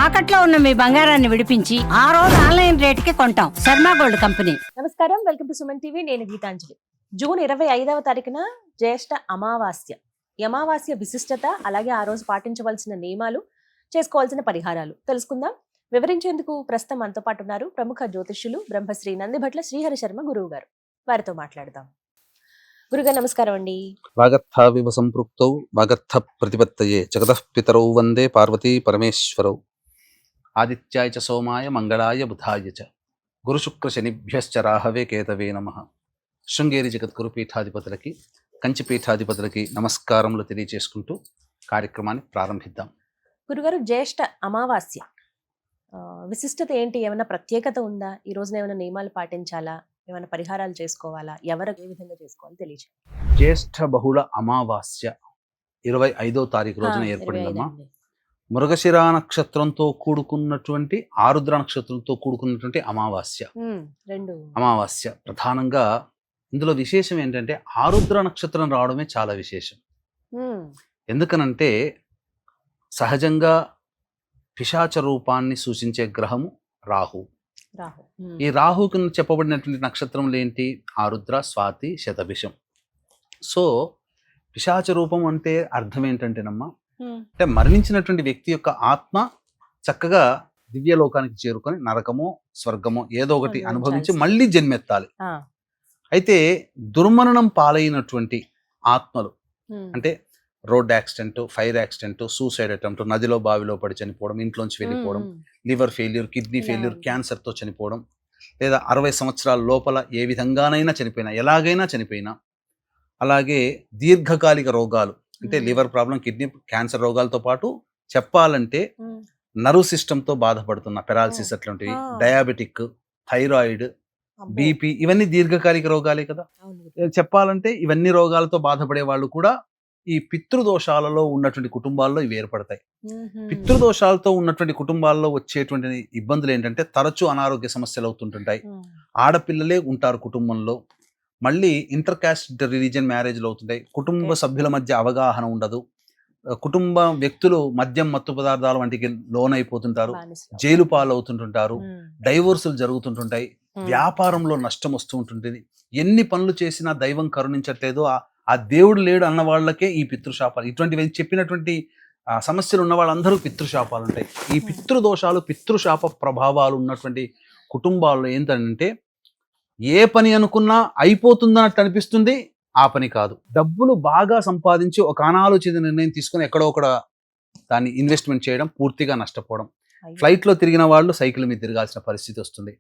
తాకట్లో ఉన్న మీ బంగారాన్ని విడిపించి ఆ రోజు ఆన్లైన్ రేటుకి కొంటాం. Sharma gold company. నమస్కారం, వెల్కమ్ టు సుమన్ టీవీ. నేను గీతాంజలి. జూన్ 25వ తారీఖున జ్యేష్ఠ అమావాస్య. ఈ అమావాస్య విశిష్టత, అలాగే ఆ రోజు పాటించవలసిన నియమాలు, చేసుకోవాల్సిన పరిహారాలు తెలుసుకుందాం. వివరించేందుకు ప్రస్తుతం మనతో పాటు ఉన్నారు ప్రముఖ జ్యోతిష్యులు బ్రహ్మశ్రీ నందిభట్ల శ్రీహరి శర్మ గురువు గారు. వారితో మాట్లాడదాం. గురుగారు నమస్కారం అండి. వాగర్థావివ సంపృక్తౌ వాగర్థ ప్రతిపత్తయే జగతః పితరౌ వందే పార్వతీ పరమేశ్వరౌ. ఆదిత్యాయ చ సోమాయ మంగళాయ బుధాయ చ గురుశుక్ర శనిభ్యశ్చ రాహవే కేతవే నమః. శృంగేరి జగద్గురు పీఠాధిపతులకి, కంచి పీఠాధిపతులకి నమస్కారములు తెలియజేసుకుంటూ కార్యక్రమాన్ని ప్రారంభిద్దాం. గురుగారు, జ్యేష్ఠ అమావాస్య విశిష్టత ఏంటి? ఏమైనా ప్రత్యేకత ఉందా? ఈ రోజున ఏమైనా నియమాలు పాటించాలా? ఏమైనా పరిహారాలు చేసుకోవాలా? ఎవరు ఏ విధంగా చేసుకోవాలి తెలియజేయండి. జ్యేష్ఠ బహుళ అమావాస్య 25వ తారీఖు రోజున ఏర్పడిందమ్మా. మృగశిరా నక్షత్రంతో కూడుకున్నటువంటి, ఆరుద్ర నక్షత్రంతో కూడుకున్నటువంటి అమావాస్య. రెండు అమావాస్య ప్రధానంగా ఇందులో విశేషం ఏంటంటే ఆరుద్ర నక్షత్రం రావడమే చాలా విశేషం. ఎందుకనంటే సహజంగా పిశాచ రూపాన్ని సూచించే గ్రహము రాహు. ఈ రాహుకి చెప్పబడినటువంటి నక్షత్రములు ఏంటి? ఆరుద్ర, స్వాతి, శతభిషం. సో పిశాచ రూపం అంటే అర్థం ఏంటంటేనమ్మా, అంటే మరణించినటువంటి వ్యక్తి యొక్క ఆత్మ చక్కగా దివ్యలోకానికి చేరుకొని నరకమో స్వర్గమో ఏదో ఒకటి అనుభవించి మళ్ళీ జన్మెత్తాలి. అయితే దుర్మరణం పాలైనటువంటి ఆత్మలు అంటే road accident, fire accident, suicide attempt, నదిలో బావిలో పడి చనిపోవడం, ఇంట్లోంచి వెళ్ళిపోవడం, లివర్ ఫెయిల్యూర్, కిడ్నీ ఫెయిల్యూర్, క్యాన్సర్తో చనిపోవడం, లేదా 60 సంవత్సరాల లోపల ఏ విధంగానైనా చనిపోయినా, ఎలాగైనా చనిపోయినా, అలాగే దీర్ఘకాలిక రోగాలు అంటే లివర్ ప్రాబ్లం, కిడ్నీ క్యాన్సర్ రోగాలతో పాటు చెప్పాలంటే నర్వ్ సిస్టంతో బాధపడుతున్న పెరాలసిస్ అట్లాంటివి, డయాబెటిక్, థైరాయిడ్, బీపీ, ఇవన్నీ దీర్ఘకాలిక రోగాలే కదా. చెప్పాలంటే ఇవన్నీ రోగాలతో బాధపడే వాళ్ళు కూడా ఈ పితృదోషాలలో ఉన్నటువంటి కుటుంబాల్లో ఇవి ఏర్పడతాయి. పితృదోషాలతో ఉన్నటువంటి కుటుంబాల్లో వచ్చేటువంటి ఇబ్బందులు ఏంటంటే తరచూ అనారోగ్య సమస్యలు అవుతుంటుంటాయి. ఆడపిల్లలే ఉంటారు కుటుంబంలో. మళ్ళీ ఇంటర్ కాస్ట్ రిలీజియన్ మ్యారేజ్లు అవుతుంటాయి. కుటుంబ సభ్యుల మధ్య అవగాహన ఉండదు. కుటుంబ వ్యక్తులు మద్యం, మత్తు పదార్థాల వంటికి లోనైపోతుంటారు. జైలు పాలవుతుంటుంటారు. డైవోర్సులు జరుగుతుంటుంటాయి. వ్యాపారంలో నష్టం వస్తూ ఉంటుంది. ఎన్ని పనులు చేసినా దైవం కరుణించట్లేదు, ఆ దేవుడు లేడు అన్న వాళ్ళకే ఈ పితృశాపాలు, ఇటువంటివి చెప్పినటువంటి సమస్యలు ఉన్న వాళ్ళందరూ పితృశాపాలు ఉంటాయి. ఈ పితృదోషాలు, పితృశాప ప్రభావాలు ఉన్నటువంటి కుటుంబాల్లో ఏంటంటే ఏ పని అనుకున్నా అయిపోతుందన్నట్టు అనిపిస్తుంది, ఆ పని కాదు. డబ్బులు బాగా సంపాదించి ఒక అనాలోచిత నిర్ణయం తీసుకుని ఎక్కడో ఒకడ దాన్ని ఇన్వెస్ట్మెంట్ చేయడం, పూర్తిగా నష్టపోవడం. ఫ్లైట్లో తిరిగిన వాళ్ళు సైకిల్ మీద తిరగాల్సిన పరిస్థితి వస్తుంది.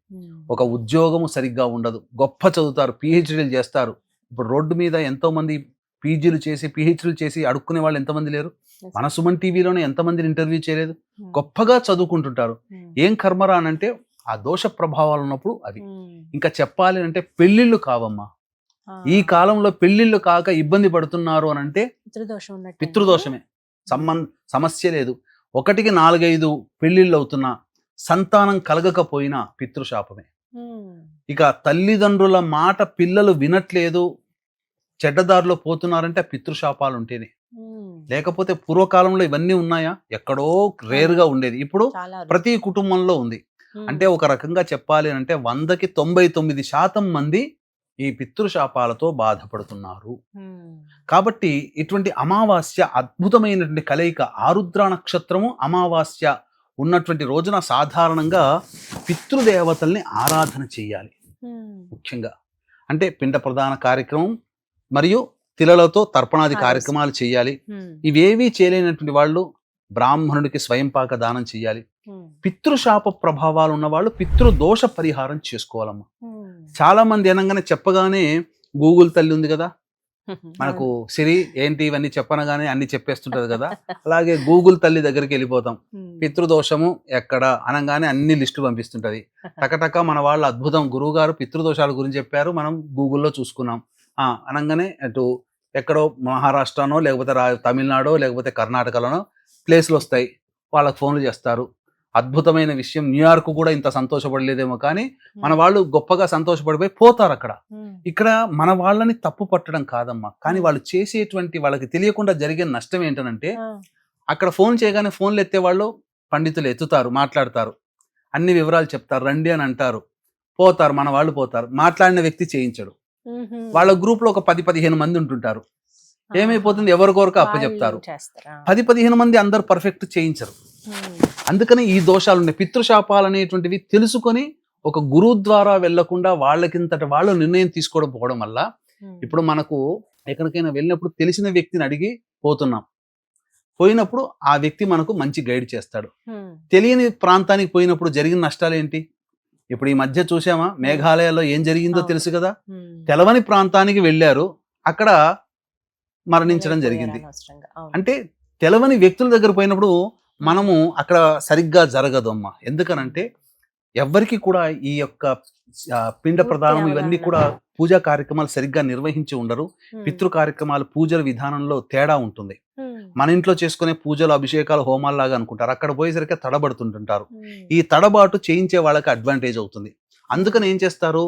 ఒక ఉద్యోగము సరిగ్గా ఉండదు. గొప్ప చదువుతారు, పిహెచ్డీలు చేస్తారు. ఇప్పుడు రోడ్డు మీద ఎంతో మంది పీజీలు చేసి, పిహెచ్డీలు చేసి అడుక్కునే వాళ్ళు ఎంతమంది లేరు? మన సుమన్ టీవీలోనే ఎంతమందిని ఇంటర్వ్యూ చేయలేదు? గొప్పగా చదువుకుంటుంటారు. ఏం కర్మరా అనంటే ఆ దోష ప్రభావాలు ఉన్నప్పుడు అవి. ఇంకా చెప్పాలి అంటే పెళ్లిళ్ళు కావమ్మా. ఈ కాలంలో పెళ్లిళ్ళు కాక ఇబ్బంది పడుతున్నారు అని అంటే పితృదోషమే. సమస్య లేదు. 1కి 4-5 పెళ్లిళ్ళు అవుతున్నా సంతానం కలగకపోయినా పితృశాపమే. ఇక తల్లిదండ్రుల మాట పిల్లలు వినట్లేదు, చెడ్డదారిలో పోతున్నారంటే పితృశాపాలు ఉంటేనే. లేకపోతే పూర్వకాలంలో ఇవన్నీ ఉన్నాయా? ఎక్కడో రేరుగా ఉండేది. ఇప్పుడు ప్రతి కుటుంబంలో ఉంది. అంటే ఒక రకంగా చెప్పాలి అంటే 100కి 99% మంది ఈ పితృశాపాలతో బాధపడుతున్నారు. కాబట్టి ఇటువంటి అమావాస్య అద్భుతమైనటువంటి కలయిక. ఆరుద్ర నక్షత్రము, అమావాస్య ఉన్నటువంటి రోజున సాధారణంగా పితృదేవతల్ని ఆరాధన చేయాలి. ముఖ్యంగా అంటే పిండ ప్రదాన కార్యక్రమం మరియు తిలలతో తర్పణాది కార్యక్రమాలు చేయాలి. ఇవేవీ చేయలేనటువంటి వాళ్ళు బ్రాహ్మణుడికి స్వయంపాక దానం చేయాలి. పితృశాప ప్రభావాలు ఉన్న వాళ్ళు పితృదోష పరిహారం చేసుకోవాలమ్మా. చాలా మంది అనగానే చెప్పగానే గూగుల్ తల్లి ఉంది కదా మనకు, సిరి ఏంటి ఇవన్నీ చెప్పనగానే అన్ని చెప్పేస్తుంటది కదా. అలాగే గూగుల్ తల్లి దగ్గరికి వెళ్ళిపోతాం. పితృదోషము ఎక్కడ అనగానే అన్ని లిస్టు పంపిస్తుంటది. టకటక మన వాళ్ళు అద్భుతం, గురువు గారు పితృదోషాల గురించి చెప్పారు, మనం గూగుల్లో చూసుకున్నాం అనగానే అటు ఎక్కడో మహారాష్ట్రనో లేకపోతే తమిళనాడో లేకపోతే కర్ణాటకలోనో ప్లేస్లు వస్తాయి. వాళ్ళకి ఫోన్లు చేస్తారు. అద్భుతమైన విషయం, న్యూయార్క్ కూడా ఇంత సంతోషపడలేదేమో కానీ మన వాళ్ళు గొప్పగా సంతోషపడిపోయి పోతారు అక్కడ. ఇక్కడ మన వాళ్ళని తప్పు పట్టడం కాదమ్మా, కానీ వాళ్ళు చేసేటువంటి వాళ్ళకి తెలియకుండా జరిగే నష్టం ఏంటనంటే అక్కడ ఫోన్ చేయగానే ఫోన్లు ఎత్తే వాళ్ళు పండితులు ఎత్తుతారు, మాట్లాడతారు, అన్ని వివరాలు చెప్తారు, రండి అని అంటారు, పోతారు, మన వాళ్ళు పోతారు, మాట్లాడిన వ్యక్తి చేయించడు. వాళ్ళ గ్రూప్ లో ఒక 10-15 మంది ఉంటుంటారు. ఏమైపోతుంది, ఎవరికొరకు అప్పచెప్తారు. 10-15 మంది అందరు పర్ఫెక్ట్ చేయించరు. అందుకని ఈ దోషాలు ఉన్నాయి. పితృశాపాలు అనేటువంటివి తెలుసుకొని ఒక గురువు ద్వారా వెళ్లకుండా వాళ్ళకింతట వాళ్ళు నిర్ణయం తీసుకోవడం పోవడం వల్ల ఇప్పుడు మనకు ఎక్కడికైనా వెళ్ళినప్పుడు తెలిసిన వ్యక్తిని అడిగి పోతున్నాం. పోయినప్పుడు ఆ వ్యక్తి మనకు మంచి గైడ్ చేస్తాడు. తెలియని ప్రాంతానికి పోయినప్పుడు జరిగిన నష్టాలు ఏంటి? ఇప్పుడు ఈ మధ్య చూసామా, మేఘాలయాలో ఏం జరిగిందో తెలుసు కదా. తెలవని ప్రాంతానికి వెళ్ళారు, అక్కడ మరణించడం జరిగింది. అంటే తెలవని వ్యక్తుల దగ్గర పోయినప్పుడు మనము అక్కడ సరిగ్గా జరగదు అమ్మా. ఎందుకనంటే ఎవరికి కూడా ఈ యొక్క పిండ ప్రదానం ఇవన్నీ కూడా పూజా కార్యక్రమాలు సరిగ్గా నిర్వహించి ఉండరు. పితృ కార్యక్రమాలు పూజల విధానంలో తేడా ఉంటుంది. మన ఇంట్లో చేసుకునే పూజలు, అభిషేకాలు, హోమాలు లాగా అనుకుంటారు, అక్కడ పోయేసరికి తడబడుతుంటుంటారు. ఈ తడబాటు చేయించే వాళ్ళకి అడ్వాంటేజ్ అవుతుంది. అందుకని ఏం చేస్తారు,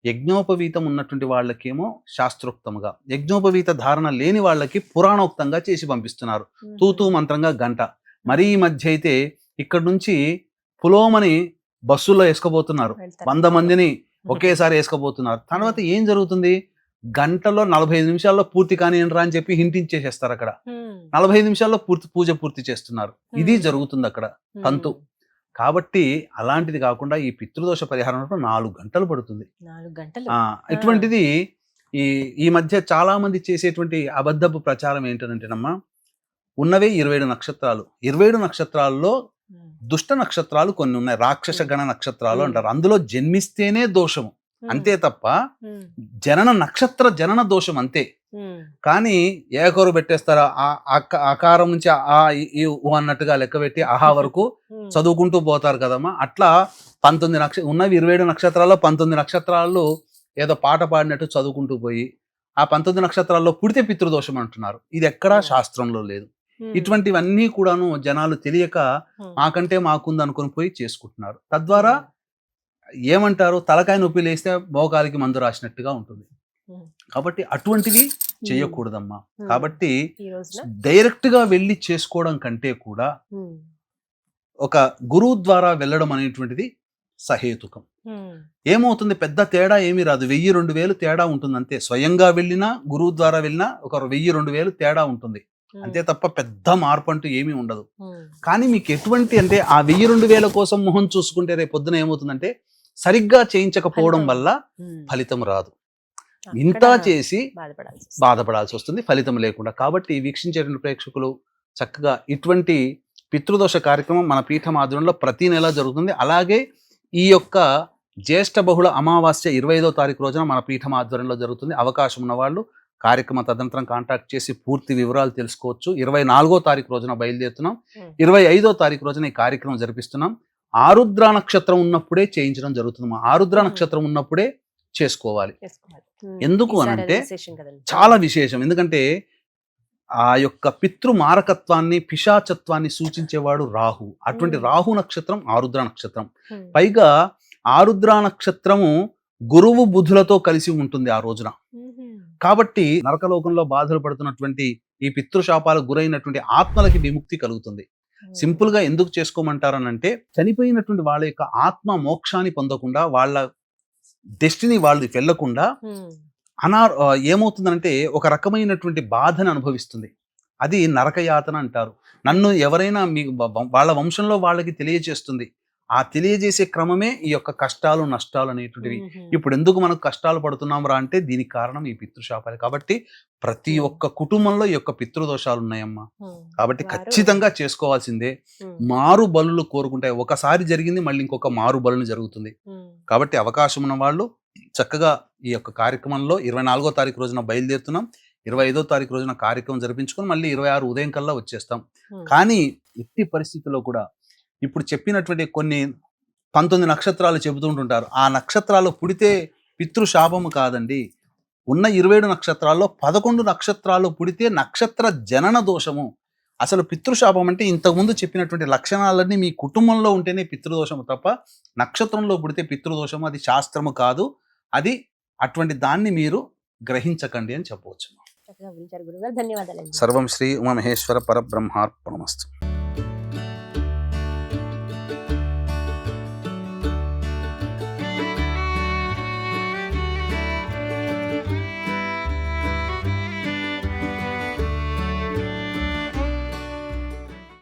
యజ్ఞోపవీతం ఉన్నటువంటి వాళ్ళకేమో శాస్త్రోక్తంగా, యజ్ఞోపవీత ధారణ లేని వాళ్ళకి పురాణోక్తంగా చేసి పంపిస్తున్నారు. తూతూ మంత్రంగా గంట. మరీ ఈ మధ్య అయితే ఇక్కడ నుంచి పులోమని బస్సుల్లో వేసుకోబోతున్నారు, 100 మందిని ఒకేసారి వేసుకోబోతున్నారు. తర్వాత ఏం జరుగుతుంది, గంటలో 45 నిమిషాల్లో పూర్తి కానిరా అని చెప్పి హింటించేసేస్తారు. అక్కడ 45 నిమిషాల్లో పూజ పూర్తి చేస్తున్నారు. ఇది జరుగుతుంది అక్కడ తంతు. కాబట్టి అలాంటిది కాకుండా ఈ పితృదోష పరిహారం 4 గంటలు పడుతుంది. 4 గంటలు. ఇటువంటిది ఈ మధ్య చాలా మంది చేసేటువంటి అబద్ధపు ప్రచారం ఏంటంటేనమ్మా, ఉన్నవే 27 నక్షత్రాలు. 27 నక్షత్రాల్లో దుష్ట నక్షత్రాలు కొన్ని ఉన్నాయి, రాక్షస గణ నక్షత్రాలు అంటారు. అందులో జన్మిస్తేనే దోషము, అంతే తప్ప జనన దోషం అంతే. కానీ ఏకరు పెట్టేస్తారా, ఆకారం నుంచి ఆ ఈ అన్నట్టుగా లెక్క పెట్టి ఆహా వరకు చదువుకుంటూ పోతారు కదమ్మా. అట్లా 19 ఉన్నవి 27 నక్షత్రాల్లో 19 నక్షత్రాలు ఏదో పాట పాడినట్టు చదువుకుంటూ పోయి ఆ 19 నక్షత్రాల్లో పుడితే పితృదోషం అంటున్నారు. ఇది ఎక్కడా శాస్త్రంలో లేదు. ఇటువంటివన్నీ కూడాను జనాలు తెలియక మాకంటే మాకుంది అనుకుని పోయి చేసుకుంటున్నారు. తద్వారా ఏమంటారు, తలకాయ నొప్పి లేస్తే మోకాలికి మందు రాసినట్టుగా ఉంటుంది. కాబట్టి అటువంటివి చేయకూడదమ్మా. కాబట్టి డైరెక్ట్ గా వెళ్ళి చేసుకోవడం కంటే కూడా ఒక గురువు ద్వారా వెళ్ళడం అనేటువంటిది సహేతుకం. ఏమవుతుంది, పెద్ద తేడా ఏమీ రాదు, 1000-2000 తేడా ఉంటుంది అంతే. స్వయంగా వెళ్ళినా గురువు ద్వారా వెళ్ళినా ఒక 1000-2000 తేడా ఉంటుంది అంతే తప్ప పెద్ద మార్పు అంటూ ఏమీ ఉండదు. కానీ మీకు ఎటువంటి అంటే ఆ 1000-2000 కోసం మొహం చూసుకుంటే రేపు పొద్దున ఏమవుతుందంటే సరిగ్గా చేయించకపోవడం వల్ల ఫలితం రాదు. ఇంత చేసి బాధపడాల్సి వస్తుంది ఫలితం లేకుండా. కాబట్టి వీక్షించేటువంటి ప్రేక్షకులు చక్కగా ఇటువంటి పితృదోష కార్యక్రమం మన పీఠం ఆధ్వర్యంలో ప్రతి నెల జరుగుతుంది. అలాగే ఈ యొక్క జ్యేష్ఠ బహుళ అమావాస్య 25వ తారీఖు రోజున మన పీఠం ఆధ్వర్యంలో జరుగుతుంది. అవకాశం ఉన్న వాళ్ళు కార్యక్రమ తదనంతరం కాంటాక్ట్ చేసి పూర్తి వివరాలు తెలుసుకోవచ్చు. 24వ తారీఖు రోజున బయలుదేరుతున్నాం, 25వ తారీఖు రోజున ఈ కార్యక్రమం జరిపిస్తున్నాం. ఆరుద్ర నక్షత్రం ఉన్నప్పుడే చేయించడం జరుగుతుంది. ఆరుద్ర నక్షత్రం ఉన్నప్పుడే చేసుకోవాలి. ఎందుకు అనంటే చాలా విశేషం. ఎందుకంటే ఆ యొక్క పితృ మారకత్వాన్ని, పిశాచత్వాన్ని సూచించేవాడు రాహు. అటువంటి రాహు నక్షత్రం ఆరుద్ర నక్షత్రం. పైగా ఆరుద్ర నక్షత్రము గురువు బుధులతో కలిసి ఉంటుంది ఆ రోజున. కాబట్టి నరకలోకంలో బాధలు పడుతున్నటువంటి ఈ పితృశాపాలకు గురైనటువంటి ఆత్మలకి విముక్తి కలుగుతుంది. సింపుల్ గా ఎందుకు చేసుకోమంటారనంటే చనిపోయినటువంటి వాళ్ళ యొక్క ఆత్మ మోక్షాన్ని పొందకుండా, వాళ్ళ డెస్టినీ వాళ్ళు వెళ్ళకుండా ఏమవుతుందంటే ఒక రకమైనటువంటి బాధను అనుభవిస్తుంది. అది నరకయాతన అంటారు. నన్ను ఎవరైనా వాళ్ళ వంశంలో వాళ్ళకి తెలియజేస్తుంది. ఆ తెలియజేసే క్రమమే ఈ యొక్క కష్టాలు నష్టాలు అనేటువంటివి. ఇప్పుడు ఎందుకు మనకు కష్టాలు పడుతున్నాం రా అంటే దీనికి కారణం ఈ పితృశాపాలు. కాబట్టి ప్రతి ఒక్క కుటుంబంలో ఈ యొక్క పితృదోషాలు ఉన్నాయమ్మా. కాబట్టి ఖచ్చితంగా చేసుకోవాల్సిందే. మారు బలులు కోరుకుంటాయి. ఒకసారి జరిగింది మళ్ళీ ఇంకొక మారు బలులు జరుగుతుంది. కాబట్టి అవకాశం ఉన్న వాళ్ళు చక్కగా ఈ యొక్క కార్యక్రమంలో 24వ తారీఖు రోజున బయలుదేరుతున్నాం. 25వ తారీఖు రోజున కార్యక్రమం జరిపించుకొని మళ్ళీ 26 ఉదయం కల్లా వచ్చేస్తాం. కానీ ఎట్టి పరిస్థితుల్లో కూడా ఇప్పుడు చెప్పినటువంటి కొన్ని 19 నక్షత్రాలు చెబుతుంటుంటారు. ఆ నక్షత్రాలు పుడితే పితృశాపము కాదండి. ఉన్న 27 నక్షత్రాల్లో 11 నక్షత్రాలు పుడితే నక్షత్ర జనన దోషము. అసలు పితృశాపం అంటే ఇంతకుముందు చెప్పినటువంటి లక్షణాలన్నీ మీ కుటుంబంలో ఉంటేనే పితృదోషము తప్ప నక్షత్రంలో పుడితే పితృదోషము అది శాస్త్రము కాదు. అది అటువంటి దాన్ని మీరు గ్రహించకండి అని చెప్పవచ్చు. ధన్యవాదాలు. సర్వం శ్రీ ఉమామహేశ్వర పరబ్రహ్మార్పణమస్తు.